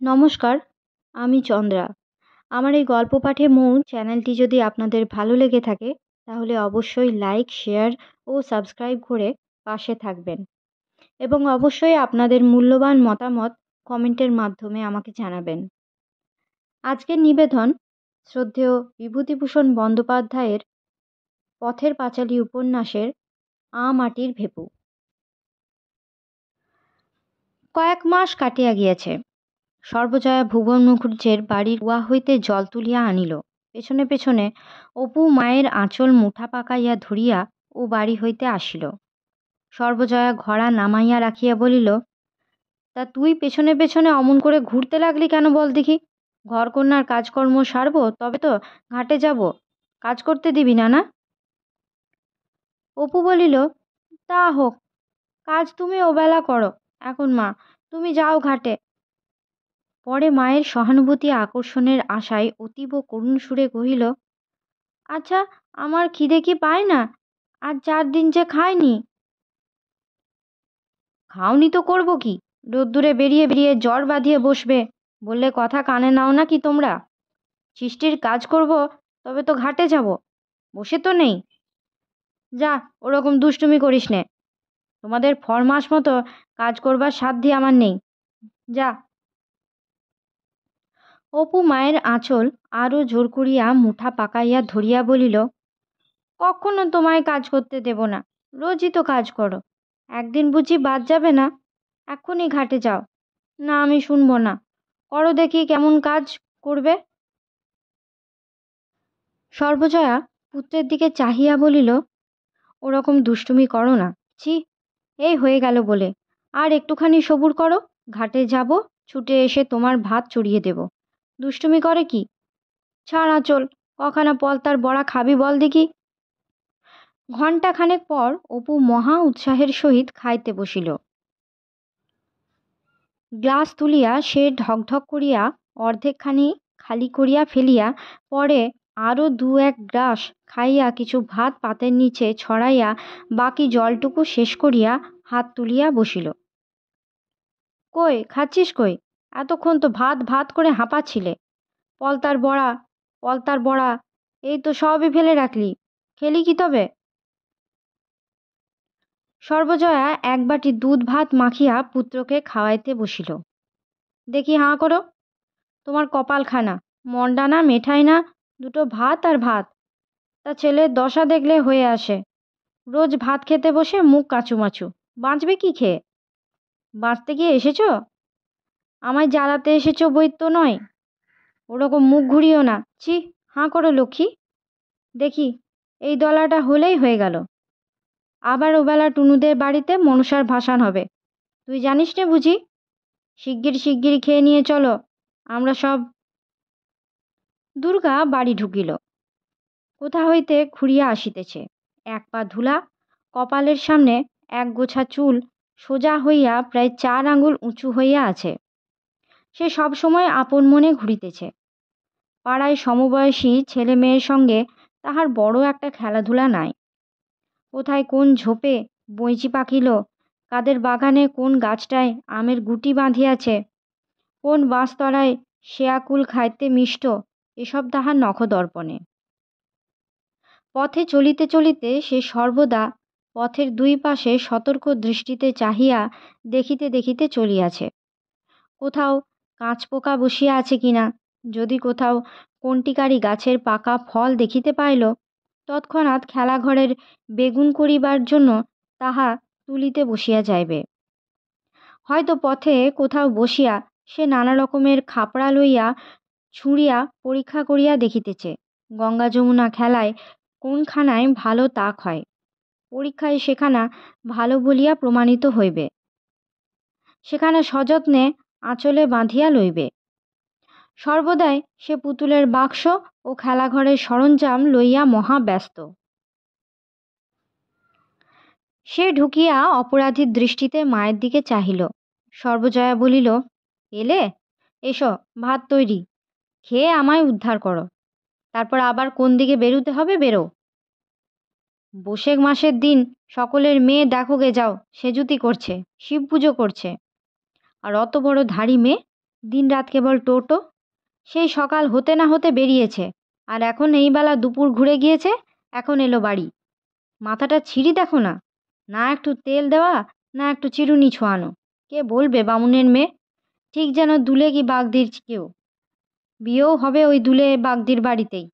নমস্কার, আমি চন্দ্রা। আমার এই গল্প পাঠে মৌ চ্যানেলটি যদি আপনাদের ভালো লেগে থাকে তাহলে অবশ্যই লাইক, শেয়ার ও সাবস্ক্রাইব করে পাশে থাকবেন এবং অবশ্যই আপনাদের মূল্যবান মতামত কমেন্টের মাধ্যমে আমাকে জানাবেন। আজকের নিবেদন শ্রদ্ধেয় বিভূতিভূষণ বন্দ্যোপাধ্যায়ের পথের পাঁচালী উপন্যাসের মাটির ভেপু। কয়েক মাস কাটিয়া গিয়াছে। সর্বজয়া ভুবন মুখুজ্জের বাড়ির কুয়া হইতে জল তুলিয়া আনিল। পেছনে পেছনে অপু মায়ের আঁচল মুঠা পাকাইয়া ধরিয়া ও বাড়ি হইতে আসিল। সর্বজয়া ঘড়া নামাইয়া রাখিয়া বলিল, তা তুই পেছনে পেছনে অমন করে ঘুরতে লাগলি কেন বল দেখি? ঘরকন্যার কাজকর্ম সারব তবে তো ঘাটে যাব, কাজ করতে দিবি না? না? অপু বলিল, তা হোক, কাজ তুমি ওবেলা করো, এখন মা তুমি যাও ঘাটে। পরে মায়ের সহানুভূতি আকর্ষণের আশায় অতীব করুণ সুরে কহিল, আচ্ছা, আমার খিদে কি পায় না? আজ 4 দিন যে খাইনি। খাওনি তো করবো কি? রোদ্দুরে বেরিয়ে বেরিয়ে জ্বর বাঁধিয়ে বসবে, বললে কথা কানে নাও না কি তোমরা? সৃষ্টির কাজ করব তবে তো ঘাটে যাব, বসে তো নেই। যা, ওরকম দুষ্টুমি করিস নে। তোমাদের ফরমাস মতো কাজ করবার সাধ্যি আমার নেই। যা। অপু মায়ের আঁচল আরও জোর করিয়া মুঠা পাকাইয়া ধরিয়া বলিল, কখনো তোমায় কাজ করতে দেব না, রোজই তো কাজ করো, একদিন বুঝি বাদ যাবে না? এক্ষুনি ঘাটে যাও। না, আমি শুনবো না, করো দেখি কেমন কাজ করবে। সর্বজয়া পুত্রের দিকে চাহিয়া বলিল, ওরকম দুষ্টুমি করো না, ছি, এই হয়ে গেল বলে। আর একটুখানি সবুর করো, ঘাটে যাব, ছুটে এসে তোমার ভাত চড়িয়ে দেব। দুষ্টুমি করে কি? ছাড় আঁচল, কখানা পলতার বড়া খাবি বল দেখি। ঘণ্টাখানেক পর অপু মহা উৎসাহের সহিত খাইতে বসিল। গ্লাস তুলিয়া সে ঢকঢক করিয়া অর্ধেকখানি খালি করিয়া ফেলিয়া পরে আরও 2-1 গ্রাস খাইয়া কিছু ভাত পাতের নিচে ছড়াইয়া বাকি জলটুকু শেষ করিয়া হাত তুলিয়া বসিল। কই খাচ্ছিস কই? এতক্ষণ তো ভাত ভাত করে হাঁপাচ্ছিলে। পলতার বড়া, পলতার বড়া, এই তো সবই ফেলে রাখলি, খেলি কি তবে? সর্বজয়া 1 বাটি দুধ ভাত মাখিয়া পুত্রকে খাওয়াইতে বসিল। দেখি হাঁ করো, তোমার কপালখানা, মন্ডা না মেঠাই না, দুটো ভাত আর ভাত। তা ছেলের দশা দেখলে হয়ে আসে, রোজ ভাত খেতে বসে মুখ কাঁচুমাচু, বাঁচবে কি খেয়ে? বাঁচতে গিয়ে এসেছ? আমায় জ্বালাতে এসেছ বই তো নয়। ওরকম মুখ ঘুরিও না, ছি, হাঁ করো লক্ষ্মী। দেখি, এই দলাটা হলেই হয়ে গেল। আবার ওবেলা টুনুদের বাড়িতে মনসার ভাসান হবে, তুই জানিস নে বুঝি? শিগগির শিগগির খেয়ে নিয়ে চলো, আমরা সব। দুর্গা বাড়ি ঢুকিল। কোথা হইতে ঘুরিয়া আসিতেছে, 1 পা ধুলা, কপালের সামনে 1 গোছা চুল সোজা হইয়া প্রায় 4 আঙুল উঁচু হইয়া আছে। সে সব সময় আপন মনে ঘুরিতেছে। পাড়ায় সমবয়সী ছেলে মেয়ের সঙ্গে তাহার বড় একটা খেলাধুলা নাই। কোথায় কোন ঝোপে বইঁচি পাকিল, কাদের বাগানে কোন গাছটায় আমের গুটি বাঁধিয়াছে, কোন বাঁশতলায় শেয়াকুল খাইতে মিষ্ট, এসব তাহার নখদর্পণে। পথে চলিতে চলিতে সে সর্বদা পথের 2 পাশে সতর্ক দৃষ্টিতে চাহিয়া দেখিতে দেখিতে চলিয়াছে। কোথাও কাঁচপোকা বসিয়া আছে কিনা, যদি কোথাও কণ্টিকারি গাছের পাকা ফল দেখিতে পাইল, তৎক্ষণাৎ খেলাঘরের বেগুন করিবার জন্য তাহা তুলিতে বসিয়া যাইবে। হয়তো পথে কোথাও বসিয়া সে নানা রকমের খাপড়া লইয়া ছুঁড়িয়া পরীক্ষা করিয়া দেখিতেছে গঙ্গা যমুনা খেলায় কোনখানায় ভালো তাক হয়, পরীক্ষায় সেখানা ভালো বলিয়া প্রমাণিত হইবে, সেখানে সযত্নে আঁচলে বাঁধিয়া লইবে। সর্বদাই সে পুতুলের বাক্স ও খেলাঘরের সরঞ্জাম লইয়া মহা ব্যস্ত। সে ঢুকিয়া অপরাধীর দৃষ্টিতে মায়ের দিকে চাহিল। সর্বজয়া বলিল, এলে? এসো, ভাত তৈরি, খেয়ে আমায় উদ্ধার করো, তারপর আবার কোন দিকে বেরুতে হবে বেরো। বৈশাখ মাসের দিন সকলের মেয়ে দেখো গে যাও, সেজুতি করছে, শিব পুজো করছে, আর অত বড় ধাড়ি মেয়ে দিনরাত কেবল টোটো। সেই সকাল হতে না হতে বেরিয়েছে, আর এখন এই বেলা দুপুর ঘুরে গিয়েছে, এখন এলো বাড়ি। মাথাটা ছিঁড়ি দেখো না, না একটু তেল দেওয়া, না একটু চিরুনি ছোঁয়ানো। কে বলবে বামুনের মেয়ে? ঠিক যেন দুলে কি বাগদির কেউ। বিয়েও হবে ওই দুলে বাগদির বাড়িতেই।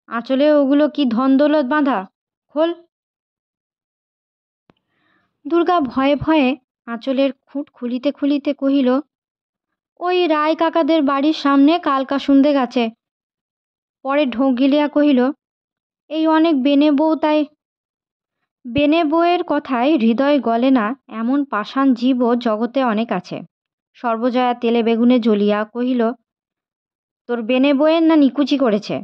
আঁচলে ওগুলো কি ধন দৌলত বাঁধা? খোল। দুর্গা ভয়ে ভয়ে আঁচলের খুঁট খুলিতে খুলিতে কহিল, ওই রায় কাকাদের বাড়ির সামনে কালকা শুনতে গেছে। পরে ঢোক গিলিয়া কহিল, এই অনেক বেনে বউ, তাই বেনে বউয়ের কথায় হৃদয় গলে না এমন পাষাণ জীবও জগতে অনেক আছে। সর্বজয়া তেলে বেগুনে জ্বলিয়া কহিল, তোর বেনে বউয়ের না নিকুচি করেছে?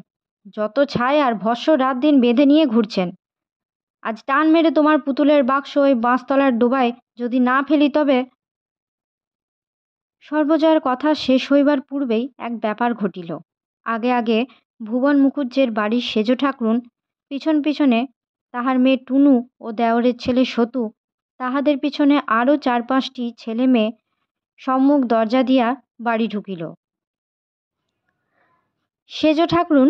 যত ছাই আর ভস্য রাত দিন বেঁধে নিয়ে ঘুরছেন। আজ টান মেরে তোমার পুতুলের বাক্স ওই বাঁশতলার ডোবায় যদি না ফেলি তবে। সর্বজয়ার কথা শেষ হইবার পূর্বেই এক ব্যাপার ঘটিল। আগে আগে ভুবন মুখুজ্জের বাড়ির সেজ ঠাকরুন, পিছন পিছনে তাহার মেয়ে টুনু ও দেওরের ছেলে সতু, তাহাদের পিছনে আরও 4-5টি ছেলে মেয়ে সম্মুখ দরজা দিয়া বাড়ি ঢুকিল। সেজ ঠাকরুন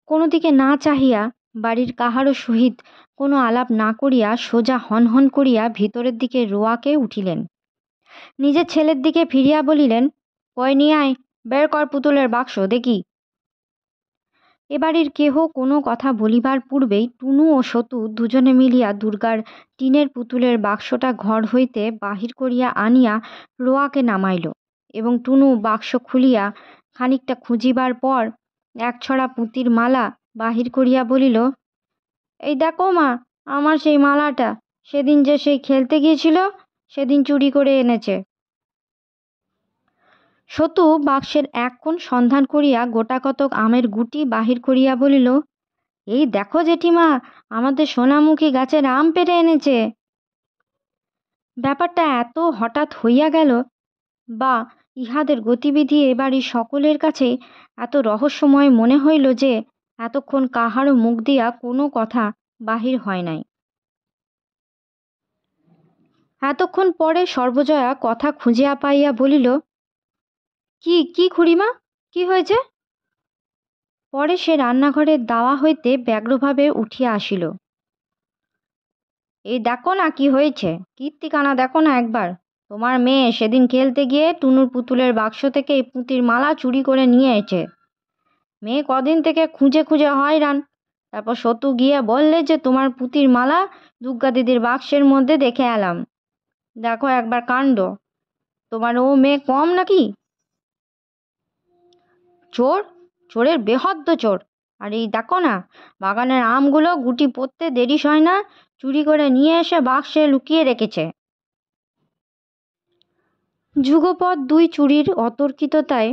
কোনো দিকে না চাহিয়া, বাড়ির কাহারও সহিত কোনো আলাপ না করিয়া সোজা হন করিয়া ভিতরের দিকে রোয়াকে উঠিলেন। নিজের ছেলের দিকে ফিরিয়া বলিলেন, কই নিয়ে আয়, বের কর পুতুলের বাক্স দেখি। এ বাড়ির কেহ কোনো কথা বলিবার পূর্বেই টুনু ও সতু দুজনে মিলিয়া দুর্গার টিনের পুতুলের বাক্সটা ঘর হইতে বাহির করিয়া আনিয়া রোয়াকে নামাইল, এবং টুনু বাক্স খুলিয়া খানিকটা খুঁজিবার পর এক ছড়া পুঁতির মালা বাহির করিয়া বলিল, এই দেখো মা, আমার সেই মালাটা সেদিন যে সেই খেলতে গিয়েছিল সেদিন চুরি করে এনেছে। সতু বাক্সের এক কোণ সন্ধান করিয়া গোটাকতক আমের গুটি বাহির করিয়া বলিল, এই দেখো জেঠিমা, আমাদের সোনামুখী গাছের আম পেড়ে এনেছে। ব্যাপারটা এত হঠাৎ হইয়া গেল, বা ইহাদের গতিবিধি এবারই সকলের কাছে এত রহস্যময় মনে হইল যে এতক্ষণ কাহারও মুখ দিয়া কোনো কথা বাহির হয় নাই। এতক্ষণ পরে সর্বজয়া কথা খুঁজিয়া পাইয়া বলিল, কি কি খুড়িমা, কি হয়েছে? পরে সে রান্নাঘরের দাওয়া হইতে ব্যগ্রভাবে উঠিয়া আসিল। এই দেখো না কি হয়েছে, কীর্তিকানা দেখো না একবার। তোমার মেয়ে সেদিন খেলতে গিয়ে টুনুর পুতুলের বাক্স থেকে এই পুঁতির মালা চুরি করে নিয়ে এসেছে। মেয়ে কদিন থেকে খুঁজে খুঁজে হয়রান। তারপর সতু গিয়ে বললে যে তোমার পুঁতির মালা দুর্গা দিদির বাক্সের মধ্যে দেখে এলাম। দেখো একবার কাণ্ড, তোমার ও মেয়ে কম নাকি? চোর, চোরের বেহদ্দ চোর। আর এই দেখো না, বাগানের আমগুলো গুটি পড়তে দেরি হয় না, চুরি করে নিয়ে এসে বাক্সে লুকিয়ে রেখেছে। যুগপৎ দুই চুরির অতর্কিততায়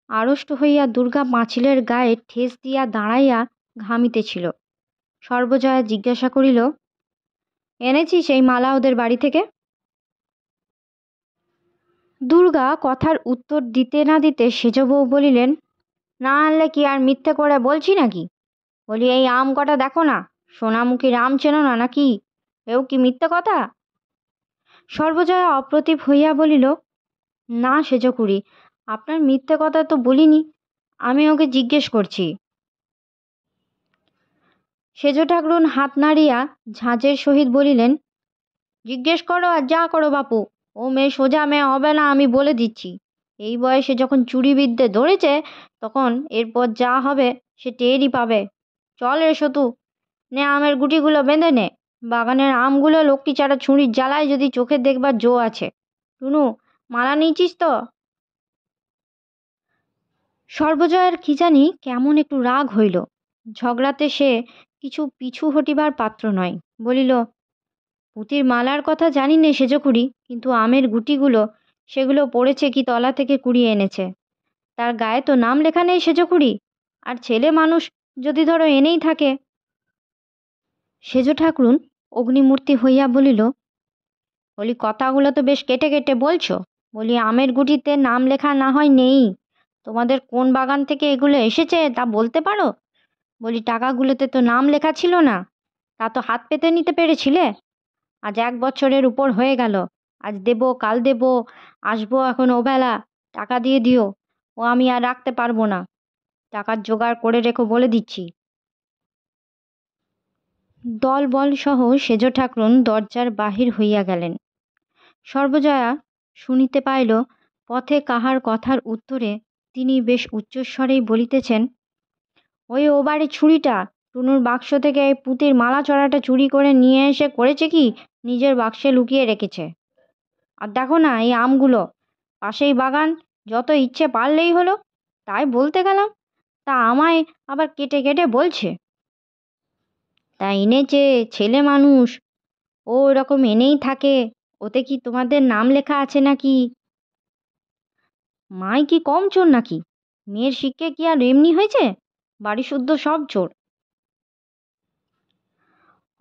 আড়ষ্ট হইয়া দুর্গা পাঁচিলের গায়ে ঠেস দিয়া দাঁড়াইয়া ঘামিতেছিল। সর্বজয়া জিজ্ঞাসা করিল, এনেছি সেই মালা ওদের বাড়ি থেকে? দুর্গা কথার উত্তর দিতে না দিতে সেজ বউ বলিলেন, না আনলে কি আর মিথ্যে করে বলছি নাকি? বলি এই আম কটা দেখো না, সোনামুখীর আম চেনো না নাকি? এও কি মিথ্যে কথা? সর্বজয়া অপ্রতিভ হইয়া বলিল, না সেজকুড়ি, আপনার মিথ্যে কথা তো বলিনি, আমি ওকে জিজ্ঞেস করছি। সেজ ঠাকরুন হাত নাড়িয়া ঝাঁঝের সহিত বলিলেন, জিজ্ঞেস করো আর যা করো বাপু, ও মেয়ে সোজা মেয়ে হবে না, আমি বলে দিচ্ছি। এই বয়সে যখন চুরি বিদ্যে ধরেছে, তখন এরপর যা হবে সে টেরই পাবে। চল রে সতু, নে আমের গুটিগুলো বেঁধে নে। বাগানের আমগুলো লক্ষ্মী ছাড়া ছুরির জ্বালায় যদি চোখে দেখবার জো আছে। টুনু, মালা নিয়েছিস তো? সর্বজয়ার কি জানি কেমন একটু রাগ হইল। ঝগড়াতে সে কিছু পিছু হটিবার পাত্র নয়। বলিল, পুঁতির মালার কথা জানি নে সেজকুড়ি, কিন্তু আমের গুটিগুলো, সেগুলো পড়েছে কি তলা থেকে কুড়িয়ে এনেছে। তার গায়ে তো নাম লেখা নেই সেজকুড়ি, আর ছেলে মানুষ যদি ধরো এনেই থাকে। সেজ ঠাকরুন অগ্নিমূর্তি হইয়া বলিল, বলি কথাগুলো তো বেশ কেটে কেটে বলছো। বলি আমের গুটিতে নাম লেখা না হয় নেই, তোমাদের কোন বাগান থেকে এগুলো এসেছে তা বলতে পারো? বলি টাকাগুলোতে তো নাম লেখা ছিল না, তা তো হাত পেতে নিতে পেরেছিলে। আজ 1 বছরের উপর হয়ে গেল, আজ দেবো কাল দেবো, আসবো এখন ওবেলা, টাকা দিয়ে দিও, ও আমি আর রাখতে পারবো না। টাকার জোগাড় করে রেখো বলে দিচ্ছি। দলবল সহ সেজ ঠাকরুন দরজার বাহির হইয়া গেলেন। সর্বজয়া শুনিতে পাইল পথে কাহার কথার উত্তরে তিনি বেশ উচ্চস্বরেই বলিতেছেন, ওই ও বাড়ির ছুরিটা টুনুর বাক্স থেকে এই পুঁতির মালা চড়াটা চুরি করে নিয়ে এসে করেছে কি নিজের বাক্সে লুকিয়ে রেখেছে। আর দেখো না এই আমগুলো, পাশেই বাগান, যত ইচ্ছে পারলেই হলো। তাই বলতে গেলাম, তা আমায় আবার কেটে কেটে বলছে। তা এনেছে, ছেলে মানুষ, ও ওরকম এনেই থাকে। ওতে কি তোমাদের নাম লেখা আছে নাকি? মাই কি কম চোর নাকি? মেয়ের শিক্ষে কি আর এমনি হয়েছে? বাড়ি শুদ্ধ সব চোর।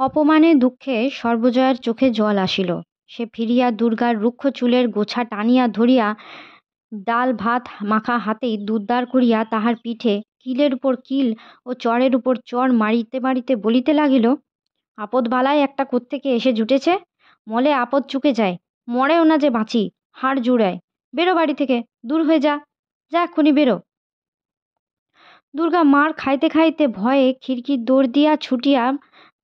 অপমানে দুঃখে সর্বজয়ার চোখে জল আসিল। সে ফিরিয়া দুর্গার রুক্ষ চুলের গোছা টানিয়া ধরিয়া ডাল ভাত মাখা হাতেই দুধদার করিয়া তাহার পিঠে কিলের উপর কিল ও চরের উপর চর মারিতে মারিতে বলিতে লাগিল, আপদ বালায় একটা কোত্থেকে এসে জুটেছে। মলে আপদ চুকে যায়, মরেও না যে বাঁচি, হাড় জুড়ায়। বেরো বাড়ি থেকে, দূর হয়ে যা, যা এক্ষুনি বেরো। দুর্গা মার খাইতে খাইতে ভয়ে খিড়কির দৌড় দিয়া ছুটিয়া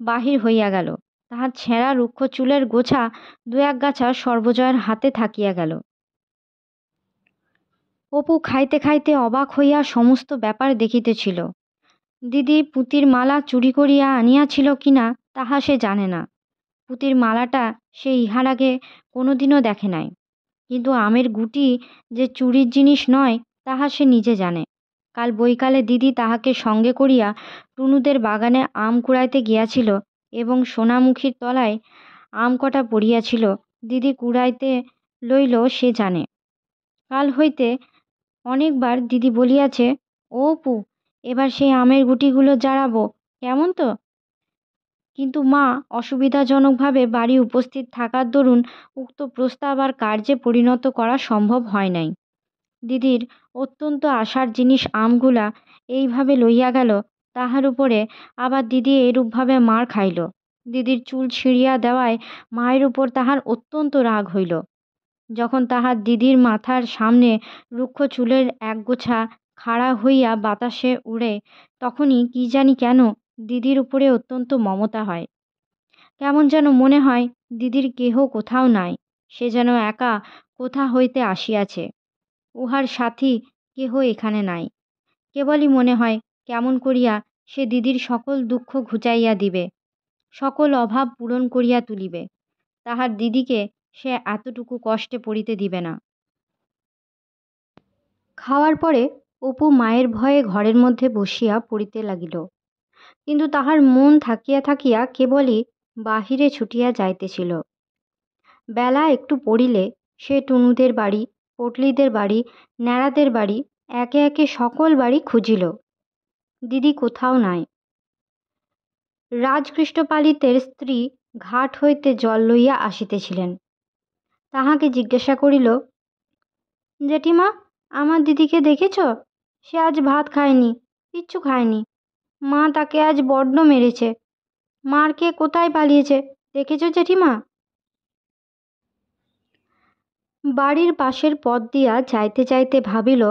বাহির হইয়া গেল। তাহার ছেঁড়া রুক্ষ চুলের গোছা দু এক গাছা সর্বজয়ের হাতে থাকিয়া গেল। অপু খাইতে খাইতে অবাক হইয়া সমস্ত ব্যাপার দেখিতেছিল। দিদি পুঁতির মালা চুরি করিয়া আনিয়াছিল কিনা তাহা সে জানে না। পুঁতির মালাটা সে ইহার আগে কোনোদিনও দেখে নাই, কিন্তু আমের গুটি যে চুরির জিনিস নয় তাহা সে নিজে জানে। কাল বৈকালে দিদি তাহাকে সঙ্গে করিয়া টুনুদের বাগানে আম কুড়াইতে গিয়াছিল এবং সোনামুখীর তলায় আম কটা পড়িয়াছিল, দিদি কুড়াইতে লইল সে জানে। কাল হইতে অনেকবার দিদি বলিয়াছে, ও অপু, এবার সেই আমের গুটিগুলো জারাবো, কেমন তো? কিন্তু মা অসুবিধাজনকভাবে বাড়ি উপস্থিত থাকার দরুন উক্ত প্রস্তাব আর কার্যে পরিণত করা সম্ভব হয় নাই। দিদির অত্যন্ত আশার জিনিস আমগুলা এইভাবে লইয়া গেল, তাহার উপরে আবার দিদি এইরূপভাবে মার খাইল। দিদির চুল ছিঁড়িয়া দেওয়ায় মায়ের উপর তাহার অত্যন্ত রাগ হইল। যখন তাহার দিদির মাথার সামনে রুক্ষ চুলের একগোছা খাড়া হইয়া বাতাসে উড়ে, তখনই কি জানি কেন দিদির উপরে অত্যন্ত মমতা হয়। কেমন যেন মনে হয় দিদির কেহ কোথাও নাই, সে যেন একা কোথা হইতে আসিয়াছে। উহার সাথী কেহ এখানে নাই। কেবলই মনে হয় কেমন করিয়া সে দিদির সকল দুঃখ ঘুচাইয়া দিবে, সকল অভাব পূরণ করিয়া তুলিবে। তাহার দিদিকে সে এতটুকু কষ্টে পড়িতে দিবে না। খাওয়ার পরে অপু মায়ের ভয়ে ঘরের মধ্যে বসিয়া পড়িতে লাগিল, কিন্তু তাহার মন থাকিয়া থাকিয়া কেবলই বাহিরে ছুটিয়া যাইতেছিল। বেলা একটু পড়িলে সে টুনুদের বাড়ি, পটলিদের বাড়ি, ন্যাড়াদের বাড়ি, একে একে সকল বাড়ি খুঁজিল। দিদি কোথাও নাই। রাজকৃষ্ণপালিতের স্ত্রী ঘাট হইতে জল লইয়া আসিতেছিলেন। তাহাকে জিজ্ঞাসা করিল, জেঠিমা, আমার দিদিকে দেখেছ? সে আজ ভাত খায়নি, কিচ্ছু খায়নি। মা তাকে আজ বড্ড মেরেছে। মার কে কোথায় পালিয়েছে, দেখেছ জেঠিমা? বাড়ির পাশের পথ দিয়া যাইতে যাইতে ভাবিল,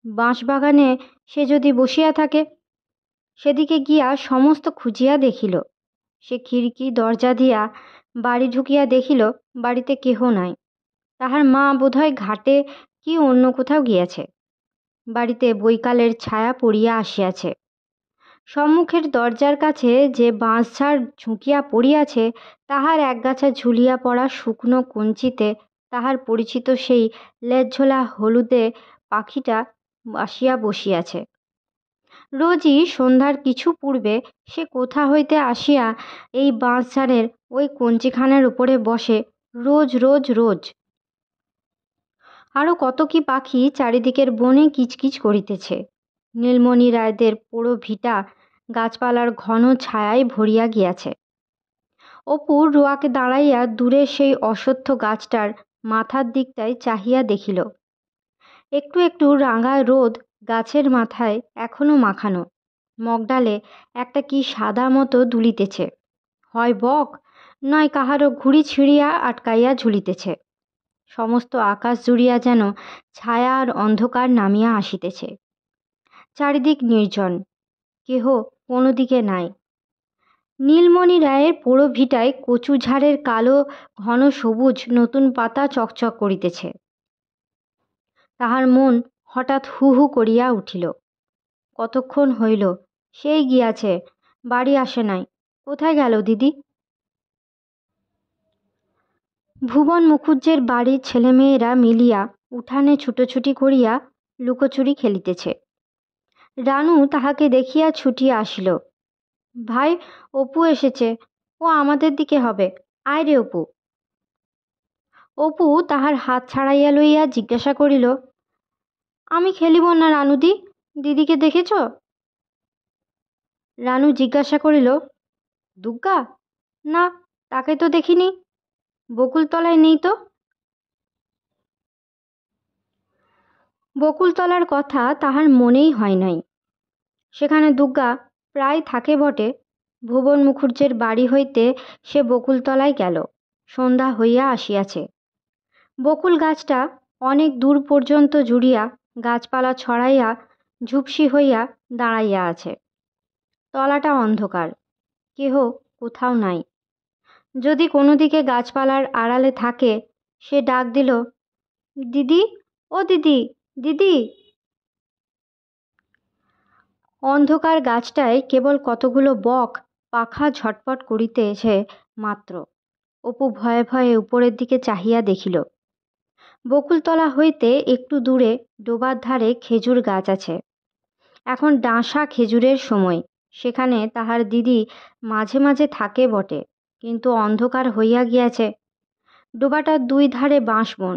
বাঁশবাগানে সে যদি বসিয়া থাকে। সেদিকে গিয়া সমস্ত খুঁজিয়া দেখিল। সে খিড়কি দরজা দিয়া বাড়ি ঢুকিয়া দেখিল বাড়িতে কেহ নাই। তাহার মা বোধহয় ঘাটে কি অন্য কোথাও গিয়াছে। বাড়িতে বৈকালের ছায়া পড়িয়া আসিয়াছে। সম্মুখের দরজার কাছে যে বাঁশঝাড় ঝুঁকিয়া পড়িয়াছে, তাহার একগাছা ঝুলিয়া পড়া শুকনো কঞ্চিতে তাহার পরিচিত সেই লেজঝোলা হলুদে পাখিটা আসিয়া বসিয়াছে। রোজই সন্ধ্যার কিছু পূর্বে সে কোথা হইতে আসিয়া এই বাঁশঝাড়ের ওই কঞ্চিখানের উপরে বসে, রোজ রোজ রোজ। আরও কত কি পাখি চারিদিকের বনে কিচকিচ করিতেছে। নীলমণি রায়দের পোড়ো ভিটা গাছপালার ঘন ছায়ায় ভরিয়া গিয়াছে। অপু রোয়াকে দাঁড়াইয়া দূরে সেই অশ্বত্থ গাছটার মাথার দিকটায় চাহিয়া দেখিল। একটু একটু রাঙা রোদ গাছের মাথায় এখনো মাখানো। মগডালে একটা কি সাদা মতো দুলিতেছে, হয় বক নয় কাহারও ঘুড়ি ছিঁড়িয়া আটকাইয়া ঝুলিতেছে। সমস্ত আকাশ জুড়িয়া যেন ছায়া আর অন্ধকার নামিয়া আসিতেছে। চারিদিক নির্জন, কেহ কোনো দিকে নাই। নীলমণি রায়ের পোড়ো ভিটায় কচু ঝাড়ের কালো ঘন সবুজ নতুন পাতা চকচক করিতেছে। তাহার মন হঠাৎ হু হু করিয়া উঠিল। কতক্ষণ হইল, সেই গিয়াছে, বাড়ি আসে নাই। কোথায় গেল দিদি? ভুবন মুখুজ্জের বাড়ির ছেলেমেয়েরা মিলিয়া উঠানে ছুটোছুটি করিয়া লুকোচুরি খেলিতেছে। রানু তাহাকে দেখিয়া ছুটিয়া আসিল। ভাই, অপু এসেছে, ও আমাদের দিকে হবে, আয় রে অপু। অপু তাহার হাত ছাড়াইয়া লইয়া জিজ্ঞাসা করিল, আমি খেলিব না রানুদি, দিদিকে দেখেছ? রানু জিজ্ঞাসা করিল, দুগ্গা? না, তাকে তো দেখিনি। বকুলতলায় নেই তো। বকুলতলার কথা তাহার মনেই হয় নাই। সেখানে দুগ্গা প্রায় থাকে বটে। ভুবন মুখুজ্জের বাড়ি হইতে সে বকুলতলায় গেল, সন্ধ্যা হইয়া আসিয়াছে। বকুল গাছটা অনেক দূর পর্যন্ত জুড়িয়া গাছপালা ছড়াইয়া ঝুপসি হইয়া দাঁড়াইয়া আছে। তলাটা অন্ধকার, কেহ কোথাও নাই। যদি কোনো দিকে গাছপালার আড়ালে থাকে, সে ডাক দিল, দিদি, ও দিদি, দিদি। অন্ধকার গাছটায় কেবল কতগুলো বক পাখা ঝটপট করিতেছে মাত্র। অপু ভয়ে ভয়ে উপরের দিকে চাহিয়া দেখিল, বকুলতলা হইতে একটু দূরে ডোবার ধারে খেজুর গাছ আছে। এখন ডাঁশা খেজুরের সময়। সেখানে তাহার দিদি মাঝে মাঝে থাকে বটে, কিন্তু অন্ধকার হইয়া গিয়াছে। ডোবাটার দুই ধারে বাঁশবন।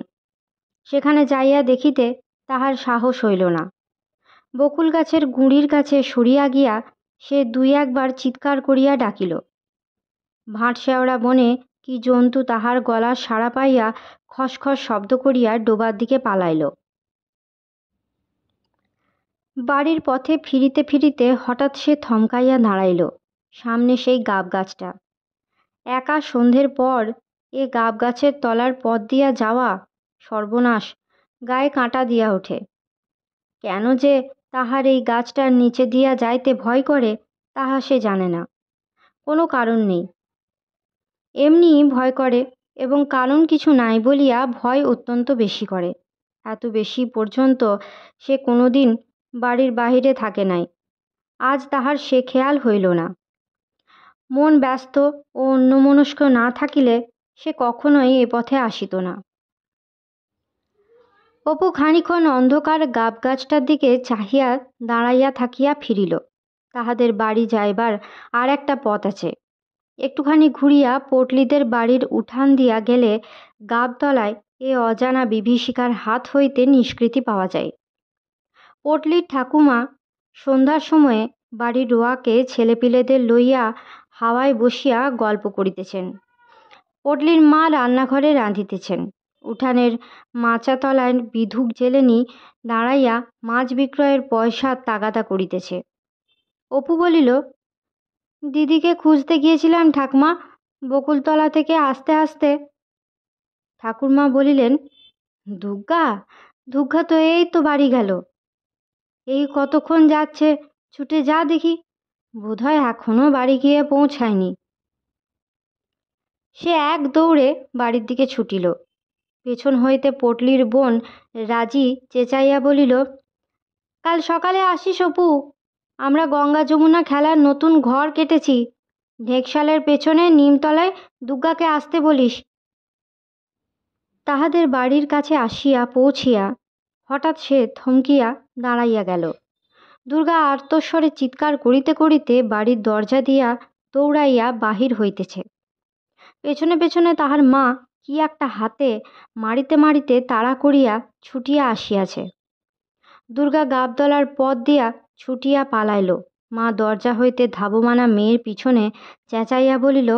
সেখানে যাইয়া দেখিতে তাহার সাহস হইল না। বকুল গাছের গুঁড়ির কাছে সরিয়া গিয়া সে দুই একবার চিৎকার করিয়া ডাকিল। ভাঁটশেওড়া বনে কি জন্তু তাহার গলার সাড়া পাইয়া খসখস শব্দ করিয়া ডোবার দিকে পালাইল। বাড়ির পথে ফিরিতে ফিরিতে হঠাৎ সে থমকাইয়া দাঁড়াইল। সামনে সেই গাব গাছটা। একা সন্ধ্যের পর এ গাব গাছের তলার পথ দিয়া যাওয়া সর্বনাশ, গায়ে কাঁটা দিয়া ওঠে। কেন যে তাহার এই গাছটার নিচে দিয়া যাইতে ভয় করে, তাহা সে জানে না। কোনো কারণ নেই, এমনি ভয় করে, এবং কারণ কিছু নাই বলিয়া ভয় অত্যন্ত বেশি করে। এত বেশি পর্যন্ত সে কোনো দিন বাড়ির বাহিরে থাকে নাই। আজ তাহার সে খেয়াল হইল না। মন ব্যস্ত ও অন্যমনস্ক না থাকিলে সে কখনোই এ পথে আসিত না। অপু খানিক্ষণ অন্ধকার গাব গাছটার দিকে চাহিয়া দাঁড়াইয়া থাকিয়া ফিরিল। তাহাদের বাড়ি যাইবার আর একটা পথ আছে। একটুখানি ঘুরিয়া পটলিদের বাড়ির উঠান দিয়া গেলে গাবতলায় এ অজানা বিভীষিকার হাত হইতে নিষ্কৃতি পাওয়া যায়। পটলির ঠাকুমা সন্ধ্যার সময়ে বাড়ির রোয়াকে ছেলেপিলেদের লইয়া হাওয়ায় বসিয়া গল্প করিতেছেন। পটলির মা রান্নাঘরে রাঁধিতেছেন। উঠানের মাচাতলায় বিধুক জেলেনি দাঁড়াইয়া মাছ বিক্রয়ের পয়সা তাগাদা করিতেছে। অপু বলিল, দিদিকে খুঁজতে গিয়েছিলাম ঠাকুমা, বকুলতলা থেকে আসতে আসতে। ঠাকুরমা বলিলেন, দুগ্গা? দুগ্গা তো এই তো বাড়ি গেল। এই কতক্ষণ যাচ্ছে, ছুটে যা দেখি, বোধহয় এখনো বাড়ি গিয়ে পৌঁছায়নি। সে এক দৌড়ে বাড়ির দিকে ছুটিল। পেছন হইতে পটলির বোন রাজি চেঁচাইয়া বলিল, কাল সকালে আসিস অপু, আমরা গঙ্গা যমুনা খেলার নতুন ঘর কেটেছি। ঢেকশালের পেছনে নিমতলায় দুগ্গাকে আসতে বলিস। তাহাদের বাড়ির কাছে আসিয়া পৌঁছিয়া হঠাৎ সে থমকিয়া দাঁড়াইয়া গেল। দুর্গা আর্তস্বরে চিৎকার করিতে করিতে বাড়ির দরজা দিয়া দৌড়াইয়া বাহির হইতেছে। পেছনে পেছনে তাহার মা কি একটা হাতে মারিতে মারিতে তাড়া করিয়া ছুটিয়া আসিয়াছে। দুর্গা গাবতলার পথ দিয়া ছুটিয়া পালাইল। মা দরজা হইতে ধাবমানা মেয়ের পিছনে চেঁচাইয়া বলিল,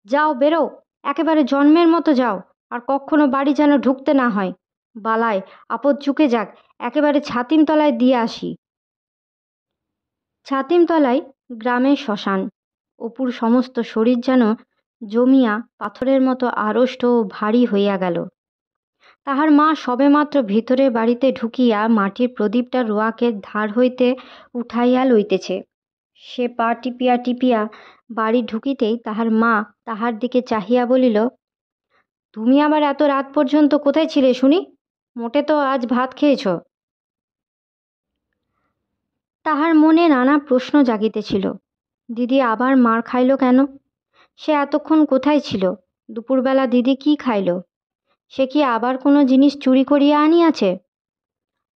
যাও, বেরো, একেবারে জন্মের মতো যাও, আর কখনো বাড়ি যেন ঢুকতে না হয়। বালায় আপদ চুকে যাক, একেবারে ছাতিমতলায় দিয়ে আসি। ছাতিমতলায় গ্রামের শ্মশান। অপুর সমস্ত শরীর যেন জমিয়া পাথরের মতো আড়ষ্ট ও ভারী হইয়া গেল। তাহার মা সবেমাত্র ভিতরের বাড়িতে ঢুকিয়া মাটির প্রদীপটা রোয়াকের ধার হইতে উঠাইয়া লইতেছে। সে পা টিপিয়া টিপিয়া বাড়ি ঢুকিতেই তাহার মা তাহার দিকে চাহিয়া বলিল, তুমি আবার এত রাত পর্যন্ত কোথায় ছিলে শুনি? মোটে তো আজ ভাত খেয়েছ? তাহার মনে নানা প্রশ্ন জাগিতেছিল। দিদি আবার মার খাইল কেন? সে এতক্ষণ কোথায় ছিল? দুপুরবেলা দিদি কি খাইল? সে কি আবার কোনো জিনিস চুরি করিয়া আনিয়াছে?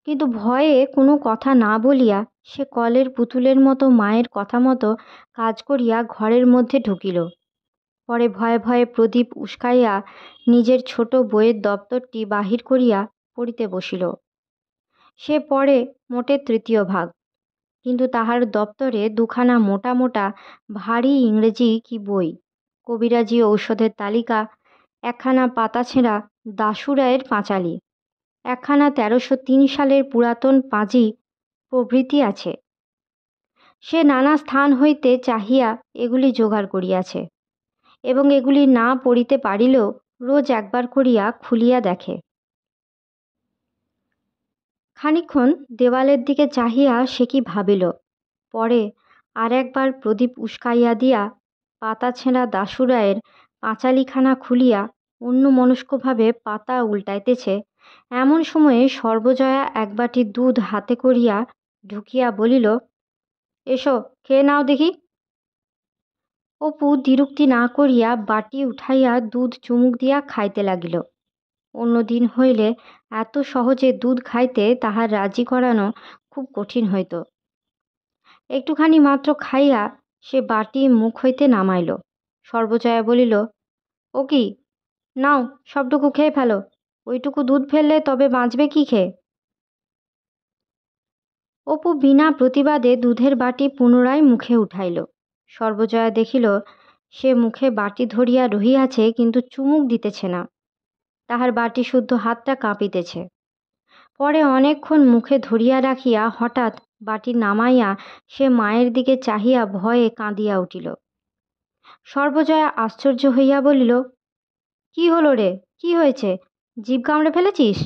কিন্তু ভয়ে কোনো কথা না বলিয়া সে কলের পুতুলের মতো মায়ের কথা মতো কাজ করিয়া ঘরের মধ্যে ঢুকিল। পরে ভয়ে ভয়ে প্রদীপ উস্কাইয়া নিজের ছোট বইয়ের দপ্তরটি বাহির করিয়া পড়িতে বসিল। সে পড়ে মোটে তৃতীয় ভাগ, কিন্তু তাহার দপ্তরে দুখানা মোটা মোটা ভারী ইংরেজি কি বই, কবিরাজি ঔষধের তালিকা, একখানা পাতা ছেঁড়া দাশুরায়ের পাঁচালী, একখানা ১৩০৩ সালের পুরাতন পাঁজি প্রভৃতি আছে। সে নানা স্থান হইতে চাহিয়া এগুলি জোগাড় করিয়াছে এবং এগুলি না পড়িতে পারিলেও রোজ একবার করিয়া খুলিয়া দেখে। খানিকক্ষণ দেওয়ালের দিকে চাহিয়া সে কি ভাবিল, পরে আর একবার প্রদীপ উস্কাইয়া দিয়া পাতা ছেঁড়া দাশুরায়ের পাঁচালিখানা খুলিয়া অন্যমনস্কভাবে পাতা উল্টাইতেছে, এমন সময়ে সর্বজয়া এক বাটি দুধ হাতে করিয়া ঢুকিয়া বলিল, এসো খেয়ে নাও দেখি। অপু দ্বিরুক্তি না করিয়া বাটি উঠাইয়া দুধ চুমুক দিয়া খাইতে লাগিল। অন্যদিন হইলে এত সহজে দুধ খাইতে তাহার রাজি করানো খুব কঠিন হইত। একটুখানি মাত্র খাইয়া সে বাটি মুখ হইতে নামাইল। সর্বজয়া বলিল, ও কি, নাও সবটুকু খেয়ে ফেলো, ওইটুকু দুধ ফেললে তবে বাঁচবে কি খেয়ে? অপু বিনা প্রতিবাদে দুধের বাটি পুনরায় মুখে উঠাইল। সর্বজয়া দেখিল সে মুখে বাটি ধরিয়া রহিয়াছে, কিন্তু চুমুক দিতেছে না। তাহার বাটি শুদ্ধ হাতটা কাঁপিতেছে। পরে অনেকক্ষণ মুখে ধরিয়া রাখিয়া হঠাৎ বাটি নামাইয়া সে মায়ের দিকে চাহিয়া ভয়ে কাঁদিয়া উঠিল। সর্বজয়া আশ্চর্য হইয়া বলিল, কি হলো রে, কি হয়েছে? জিভ কামড়ে ফেলেছিস?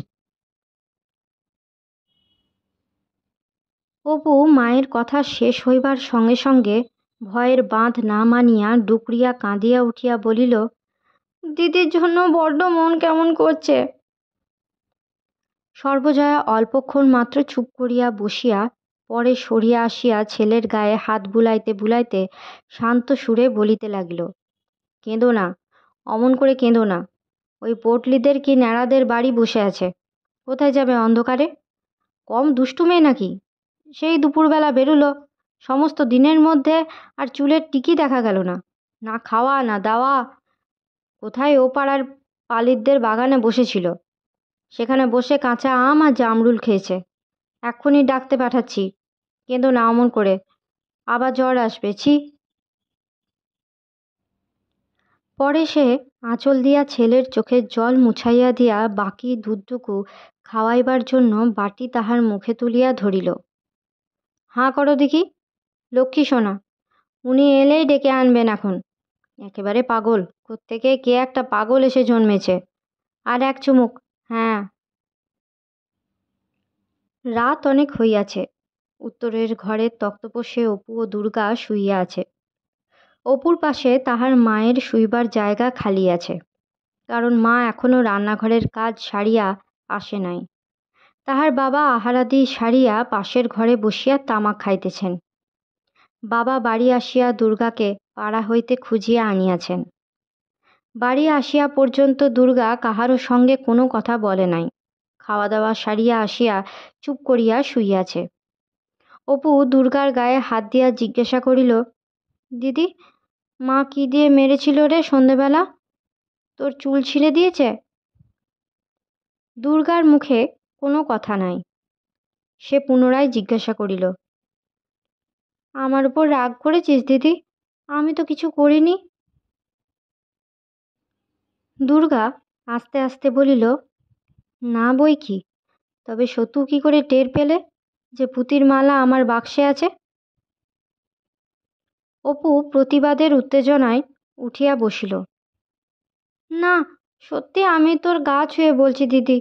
অপু মায়ের কথা শেষ হইবার সঙ্গে সঙ্গে ভয়ের বাঁধ না মানিয়া ডুকরিয়া কাঁদিয়া উঠিয়া বলিল, দিদির জন্য বড্ড মন কেমন করছে। সর্বজয়া অল্পক্ষণ মাত্র চুপ করিয়া বসিয়া পরে সরিয়া আসিয়া ছেলের গায়ে হাত বুলাইতে বুলাইতে শান্ত সুরে বলিতে লাগিল, কেঁদো না, অমন করে কেঁদো না। ওই পটলিদের কি ন্যাড়াদের বাড়ি বসে আছে, কোথায় যাবে অন্ধকারে? কম দুষ্টু মেয়ে নাকি? সেই দুপুরবেলা বেরুলো, সমস্ত দিনের মধ্যে আর চুলের টিকি দেখা গেল না, না খাওয়া না দাওয়া। কোথায় ও পাড়ার পালিতদের বাগানে বসেছিল, সেখানে বসে কাঁচা আম আর জামরুল খেয়েছে। এক্ষুনি ডাকতে পাঠাচ্ছি, কেঁদো না অমন করে, আবার জ্বর আসবে, ছি। পরে সে আঁচল দিয়া ছেলের চোখের জল মুছাইয়া দিয়া বাকি দুধটুকু খাওয়াইবার জন্য বাটি তাহার মুখে তুলিয়া ধরিল। হাঁ করো দেখি, লক্ষ্মী সোনা, উনি এলেই ডেকে আনবেন এখন। একেবারে পাগল, কোত্থেকে কে একটা পাগল এসে জন্মেছে। আর এক চুমুক, হ্যাঁ। রাত অনেক হইয়াছে। উত্তরের ঘরের তক্তপোষে অপু ও দুর্গা শুইয়া আছে। অপুর পাশে তাহার মায়ের শুইবার জায়গা খালি আছে, কারণ মা এখনো রান্নাঘরের কাজ সারিয়া আসে নাই। তাহার বাবা আহারাদি সারিয়া পাশের ঘরে বসিয়া তামাক খাইতেছেন। বাবা বাড়ি আসিয়া দুর্গাকে পাড়া হইতে খুঁজিয়া আনিয়াছেন। বাড়ি আসিয়া পর্যন্ত দুর্গা কাহারও সঙ্গে কোনো কথা বলে নাই। খাওয়া দাওয়া সারিয়া আসিয়া চুপ করিয়া শুইয়াছে। অপু দুর্গার গায়ে হাত দিয়া জিজ্ঞাসা করিল, দিদি, মা কি দিয়ে মেরেছিল রে সন্ধেবেলা? তোর চুল ছিঁড়ে দিয়েছে? দুর্গার মুখে কোনো কথা নাই। সে পুনরায় জিজ্ঞাসা করিল, আমার উপর রাগ করেছিস দিদি? আমি তো কিছু করিনি। দুর্গা আস্তে আস্তে বলিল, না বই কি, তবে সতু কি করে টের পেলে যে পুঁতির মালা আমার বাক্সে আছে? অপু প্রতিবাদের উত্তেজনায় উঠিয়া বসিল। না, সত্যি আমি তোর গা ছুঁয়ে বলছি দিদি,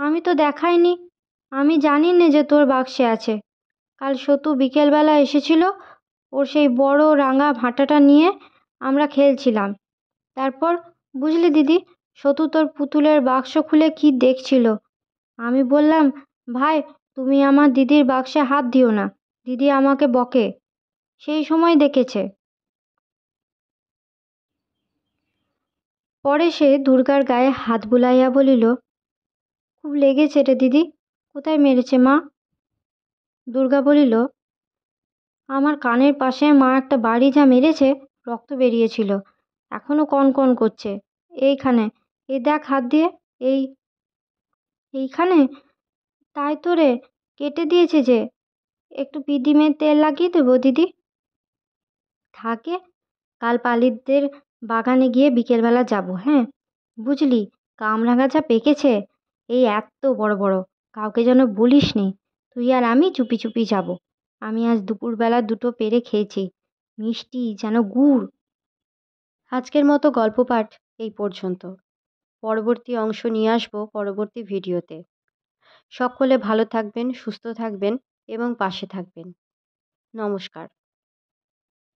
আমি তো দেখাইনি। আমি জানি না যে তোর বাক্সে আছে। কাল সতু বিকেলবেলা এসেছিল, ওর সেই বড় রাঙা ভাঁটাটা নিয়ে আমরা খেলছিলাম। তারপর বুঝলি দিদি, সতু তোর পুতুলের বাক্স খুলে কি দেখছিল। আমি বললাম, ভাই তুমি আমার দিদির বাক্সে হাত দিও না, দিদি আমাকে বকে। সেই সময় দেখেছে। পরে সে দুর্গার গায়ে হাত বুলাইয়া বলিল, খুব লেগেছে রে দিদি। কোথায় মেরেছে মা? দুর্গা বলিল, আমার কানের পাশে মা একটা বাড়ি যা মেরেছে, রক্ত বেরিয়েছিল। এখনো কনকন করছে। এইখানে, এই দেখ হাত দিয়ে। এই এইখানে? তাই তো রে, কেটে দিয়েছে যে। একটু পিদিমের তেল লাগিয়ে দেবো দিদি? থাকে, কাল পালিতদের বাগানে গিয়ে বিকেলবেলা যাব। হ্যাঁ, বুঝলি, কামরাঙা গাছা পেকেছে, এই এত বড় বড়। কাউকে যেন বলিস নি। তুই আর আমি চুপি চুপি যাব। আমি আজ দুপুরবেলা দুটো পেড়ে খেয়েছি, মিষ্টি যেন গুড়। আজকের মতো গল্প পাঠ এই পর্যন্ত। পরবর্তী অংশ নিয়ে আসবো পরবর্তী ভিডিওতে। সকলে ভালো থাকবেন, সুস্থ থাকবেন এবং পাশে থাকবেন। নমস্কার।